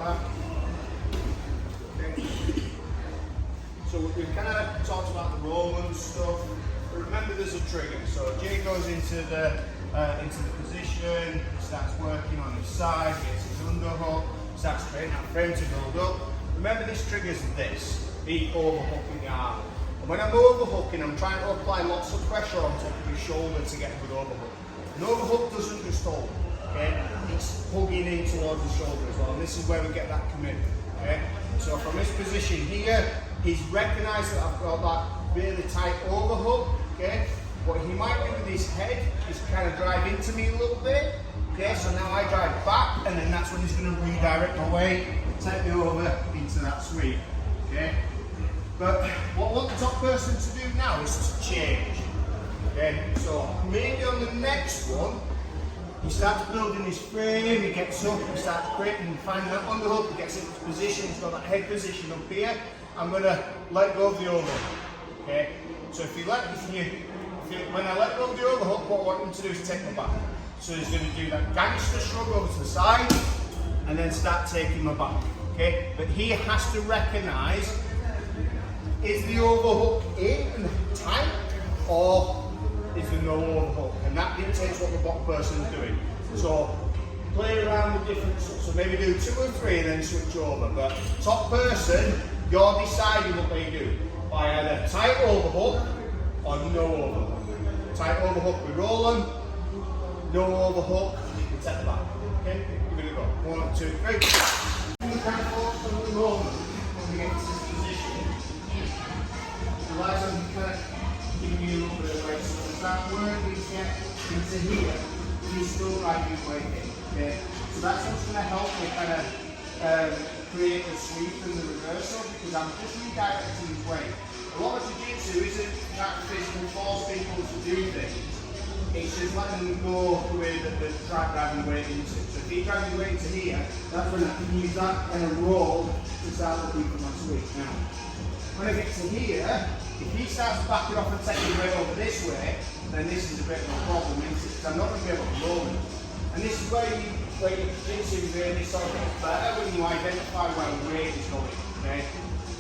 back. Okay. So we've kind of talked about the Roman stuff, but remember there's a trigger. So Jay goes into the position, starts working on his side, gets his underhook, starts training that frame to build up. Remember this triggers this, me overhooking the arm. And when I'm overhooking, I'm trying to apply lots of pressure on top of your shoulder to get a good overhook. An overhook doesn't just hold, okay? It's hugging in towards the shoulder as well, and this is where we get that commitment, okay? So from this position here, he's recognised that I've got that really tight overhook, okay? What he might do with his head is kind of drive into me a little bit, okay? So now I drive back, and then that's when he's going to redirect my weight, take me over into that sweep, okay? But what I want the top person to do now is to change. Okay, so maybe on the next one, he starts building his frame, he gets up, he starts creating, finding that underhook, he gets into position, he's got that head position up here. I'm going to let go of the overhook. Okay, so when I let go of the overhook, what I want him to do is take my back. So he's going to do that gangster shrug over to the side, and then start taking my back. Okay, but he has to recognise, is the overhook in and tight, or is there no overhook? And that dictates what the bottom person is doing. So play around with different stuff. So maybe do 2 or 3 and then switch over. But top person, you're deciding what they do by either tight overhook or no overhook. Tight overhook, we roll them. No overhook, we take them back. Okay, give it a go. 1, 2, 3. You kind of focus on the moment when we get to this position. Realize I'm kind of giving you a little bit of weight. So as that word we get into here, you're still driving your weight in. Okay? So that's what's going to help me kind of create the sweep and the reversal, because I'm just redirecting his weight. A lot of jiu-jitsu isn't trying to physically force people to do things. It's just letting them go the way that they're driving the weight into. So if he drives the weight to here, that's when I can use that kind of roll to start looking for my sweep. Now, when I get to here, if he starts backing off and taking the weight over this way, then this is a bit of a problem, isn't it? Because I'm not going to be able to roll him. And this is where your jiu-jitsu really sort of gets better, when you identify where the weight is going. Okay?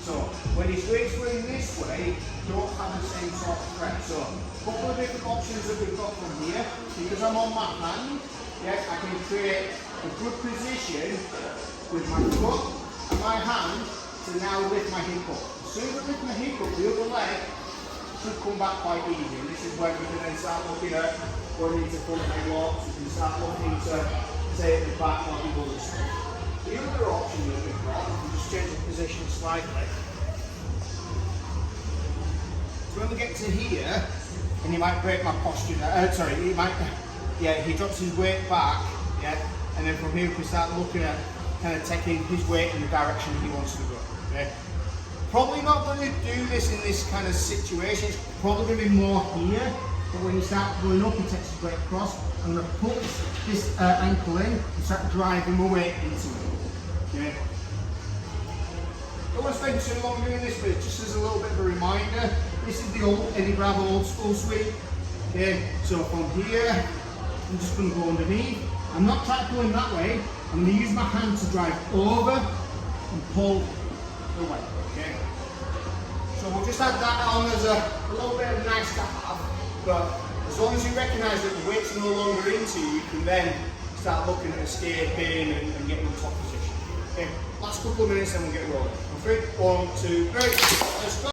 So when his weight's going this way, don't have the same sort of threat. So a couple of different options that we've got from here. Because I'm on my hand, yeah, I can create a good position with my foot and my hand to now lift my hip up. As soon as I lift my hip up, the other leg should come back quite easy. And this is where we can then start looking at going into front leg locks. We can start looking to take the back while we do this stuff. The other option that we've got, we just change the position slightly. So when we get to here, and he might break my posture, he drops his weight back, yeah, and then from here we can start looking at kind of taking his weight in the direction he wants to go, okay? Probably not going to do this in this kind of situation, it's probably going to be more here, but when you start going up, he takes his weight across. I'm going to put this ankle in and start driving my weight into it. Okay. Don't want to spend too long doing this, but just as a little bit of a reminder, this is the old Eddie Bravo old school sweep. Okay, so from here, I'm just going to go underneath. I'm not trying to go in that way. I'm going to use my hand to drive over and pull away. Okay. So we'll just add that on as a little bit of nice to have, but as long as you recognise that the weight's no longer into you, you can then start looking at escaping and getting in the top position. Okay, last couple of minutes, then we'll get rolling. 3, 1, 2, 3, let's go.